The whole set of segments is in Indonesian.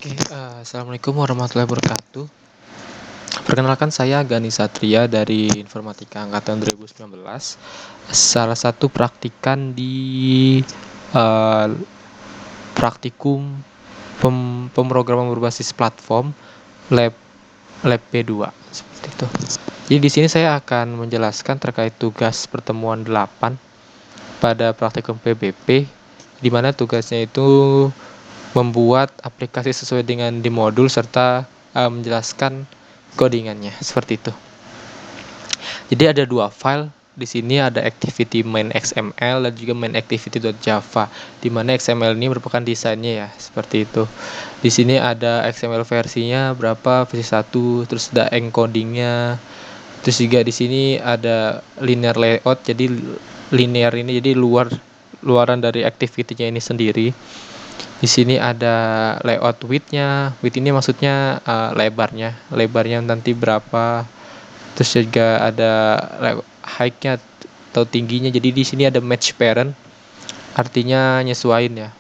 Assalamualaikum warahmatullahi wabarakatuh. Perkenalkan saya Gani Satria dari Informatika Angkatan 2019. Salah satu praktikan di uh, praktikum pemrograman berbasis platform lab P2 seperti itu. Jadi di sini saya akan menjelaskan terkait tugas pertemuan 8 pada praktikum PBP, di mana tugasnya itu membuat aplikasi sesuai dengan di modul serta menjelaskan codingannya seperti itu. Jadi ada dua file di sini, ada activity main XML dan juga main activity.java, di mana XML ini merupakan desainnya ya seperti itu. Di sini ada XML versinya berapa, versi 1, terus ada encodingnya. Terus juga di sini ada linear layout, jadi linear ini jadi luaran dari activity-nya ini sendiri. Di sini ada layout width-nya. Width ini maksudnya lebarnya nanti berapa. Terus juga ada height-nya atau tingginya. Jadi di sini ada match parent, artinya nyesuaiin ya.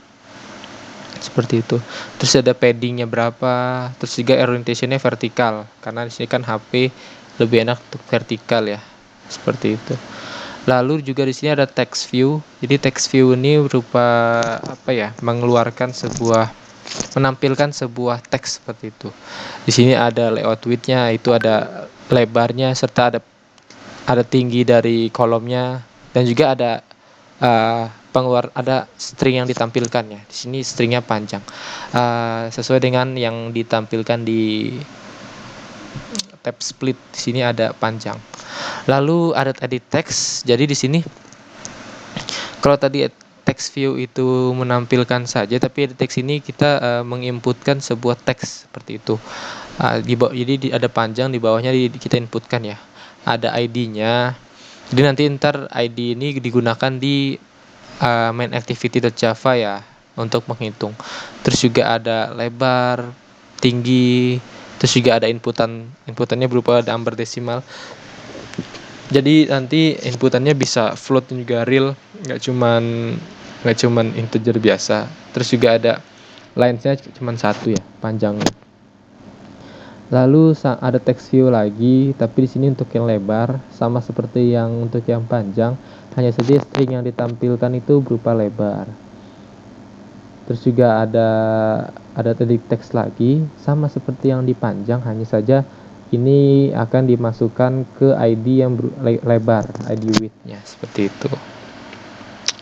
Seperti itu. Terus ada padding-nya berapa. Terus juga orientation-nya vertikal, karena di sini kan HP lebih enak untuk vertikal ya. Seperti itu. Lalu juga di sini ada text view. Jadi text view ini berupa menampilkan sebuah teks seperti itu. Di sini ada layout width-nya, itu ada lebarnya serta ada tinggi dari kolomnya, dan juga ada ada string yang ditampilkan ya. Di sini stringnya panjang. Sesuai dengan yang ditampilkan di tab split, di sini ada panjang. Lalu ada edit text. Jadi di sini kalau tadi text view itu menampilkan saja, tapi edit text ini kita menginputkan sebuah teks seperti itu. Jadi ada panjang, di bawahnya kita inputkan ya. Ada ID-nya. Jadi nanti ntar ID ini digunakan di main activity.java ya untuk menghitung. Terus juga ada lebar, tinggi, terus juga ada inputannya berupa number desimal. Jadi nanti inputannya bisa float dan juga real, nggak cuman integer biasa. Terus juga ada lines-nya cuman 1 ya, panjangnya. Lalu ada text view lagi, tapi di sini untuk yang lebar sama seperti yang untuk yang panjang, hanya saja string yang ditampilkan itu berupa lebar. Terus juga ada edit text lagi, sama seperti yang dipanjang, hanya saja ini akan dimasukkan ke ID yang lebar, ID width-nya seperti itu.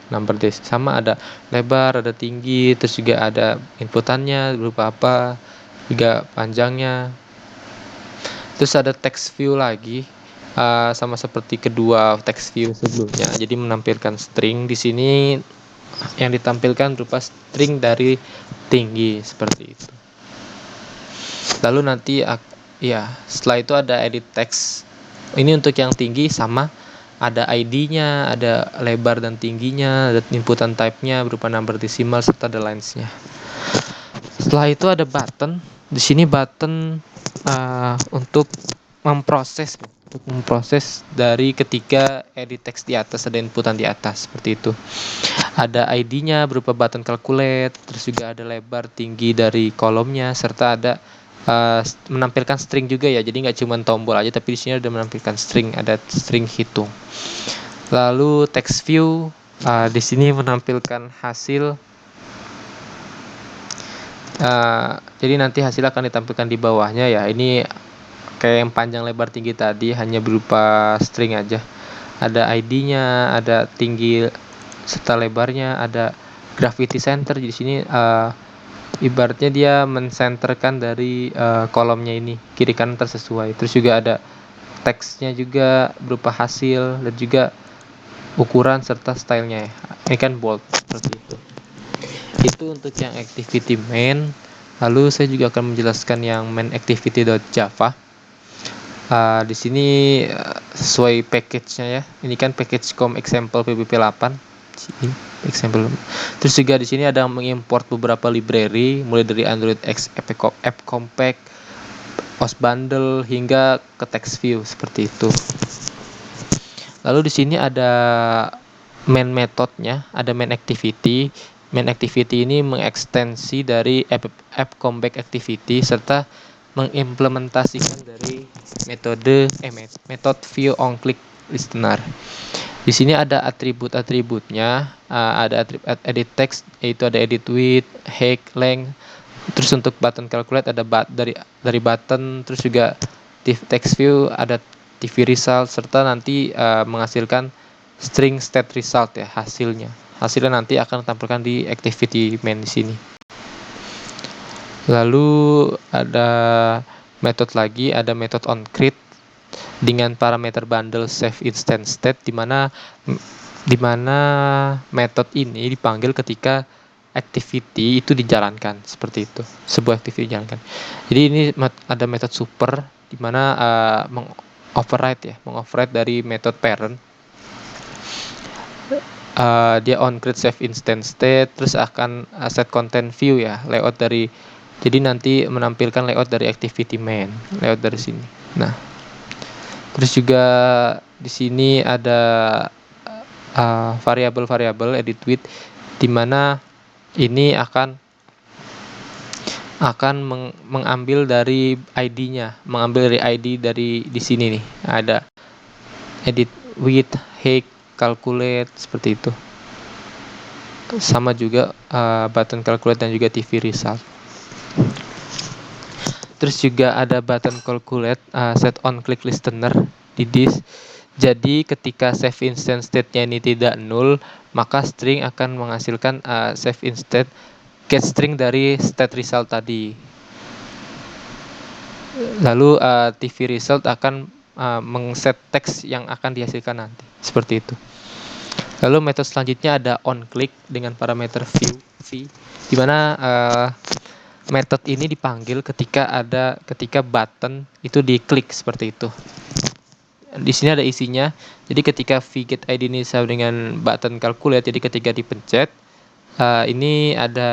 Number dash sama, ada lebar, ada tinggi, terus juga ada inputannya berupa apa, juga panjangnya. Terus ada text view lagi, sama seperti kedua text view sebelumnya. Jadi menampilkan string. Di sini yang ditampilkan berupa string dari tinggi seperti itu. Lalu nanti setelah itu ada edit text. Ini untuk yang tinggi sama, ada ID-nya, ada lebar dan tingginya, ada inputan type-nya berupa number desimal serta ada lines-nya. Setelah itu ada button. Di sini button untuk memproses dari ketika edit text di atas, ada inputan di atas seperti itu. Ada ID-nya berupa button calculate, terus juga ada lebar tinggi dari kolomnya serta ada menampilkan string juga ya. Jadi nggak cuma tombol aja, tapi di sini ada menampilkan string, ada string hitung. Lalu text view, di sini menampilkan hasil. Jadi nanti hasil akan ditampilkan di bawahnya ya. Ini kayak yang panjang lebar tinggi tadi, hanya berupa string aja. Ada ID-nya, ada tinggi serta lebarnya, ada gravity center. Di sini ibaratnya dia mensenterkan dari kolomnya ini, kiri kanan tersesuai. Terus juga ada teksnya juga berupa hasil dan juga ukuran serta stylenya ya. Ini kan bold seperti itu. Itu untuk yang activity main. Lalu saya juga akan menjelaskan yang main activity.java. Di sini sesuai package-nya ya. Ini kan package com example PBP 8. Example. Terus juga di sini ada mengimport beberapa library, mulai dari Android X, App Compact, OS Bundle hingga ke text view seperti itu. Lalu di sini ada main methodnya, ada main activity. main activity ini mengekstensi dari app comeback activity serta mengimplementasikan dari metode view on click listener. Di sini ada atribut-atributnya, ada edit text, yaitu ada edit width, height, length. Terus untuk button calculate ada dari button, terus juga text view, ada TV result, serta nanti menghasilkan string state result ya hasilnya. Hasilnya nanti akan tampilkan di activity main di sini. Lalu ada metode lagi, ada metode onCreate dengan parameter bundle save instance state, di mana metode ini dipanggil ketika activity itu dijalankan, seperti itu, sebuah activity dijalankan. Jadi ini ada metode super di mana mengoverride dari metode parent. Dia onCreate save instance state, terus akan set content view ya, layout dari, jadi nanti menampilkan layout dari activity main, layout dari sini. Nah, terus juga di sini ada variabel edit width, di mana ini akan mengambil dari ID-nya, mengambil dari ID dari di sini nih, ada edit width, height, calculate, seperti itu. Sama juga button calculate dan juga TV result. Terus juga ada button calculate set on click listener di this. Jadi ketika save instance state-nya ini tidak null, maka string akan menghasilkan save instead get string dari state result tadi. Lalu TV result akan mengset teks yang akan dihasilkan nanti, seperti itu. Lalu metode selanjutnya ada onClick dengan parameter view v, di mana metode ini dipanggil ketika button itu diklik, seperti itu. Di sini ada isinya. Jadi ketika vGetID ini sama dengan button calculate, jadi ketika dipencet ini ada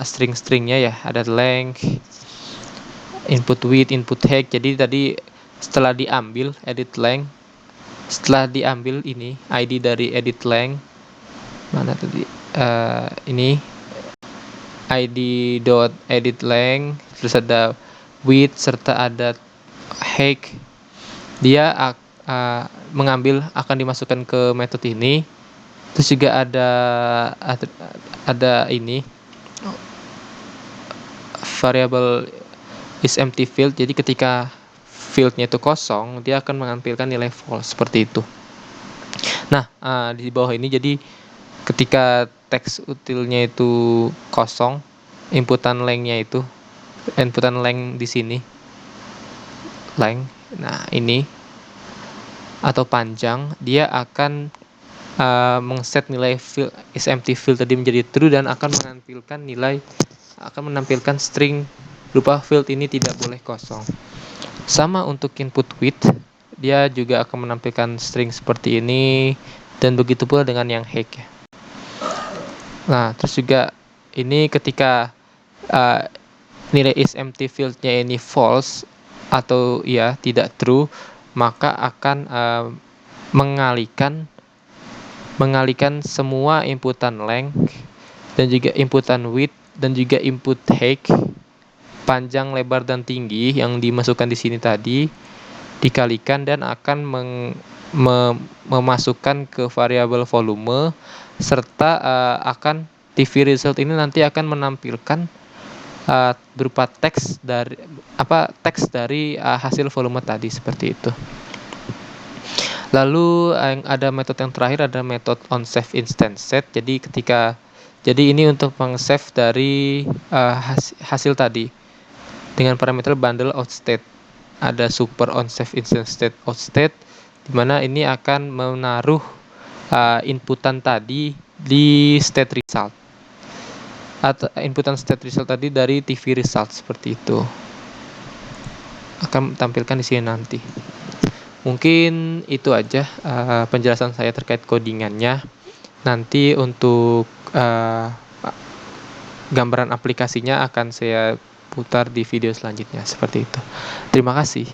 string-stringnya ya, ada length, input width, input height. Jadi tadi setelah diambil edit length, setelah diambil ini ID dari edit length, mana tadi ini ID dot edit length, terus ada width serta ada height. Dia mengambil, akan dimasukkan ke metode ini. Terus juga ada ini variable is empty field. Jadi ketika fieldnya itu kosong, dia akan menampilkan nilai false, seperti itu. Nah, di bawah ini jadi ketika teks utilnya itu kosong, inputan length di sini length. Nah, ini atau panjang, dia akan mengset nilai field is empty field tadi menjadi true dan akan menampilkan string berupa field ini tidak boleh kosong. Sama untuk input width, dia juga akan menampilkan string seperti ini, dan begitu pula dengan yang height ya. Nah, terus juga ini ketika nilai is empty field-nya ini false atau ya tidak true, maka akan mengalihkan semua inputan length dan juga inputan width dan juga input height, panjang, lebar, dan tinggi yang dimasukkan di sini tadi dikalikan dan akan memasukkan ke variabel volume, serta akan TV result ini nanti akan menampilkan berupa teks dari hasil volume tadi, seperti itu. Lalu ada metode yang terakhir, ada metode onSave instance set. Jadi ini untuk meng-save dari hasil tadi dengan parameter bundle outState. Ada super onSave instance state outState, di mana ini akan menaruh inputan tadi di state result, atau inputan state result tadi dari TV result, seperti itu. Akan tampilkan di sini nanti. Mungkin itu aja penjelasan saya terkait codingannya. Nanti untuk gambaran aplikasinya akan saya putar di video selanjutnya, seperti itu. Terima kasih.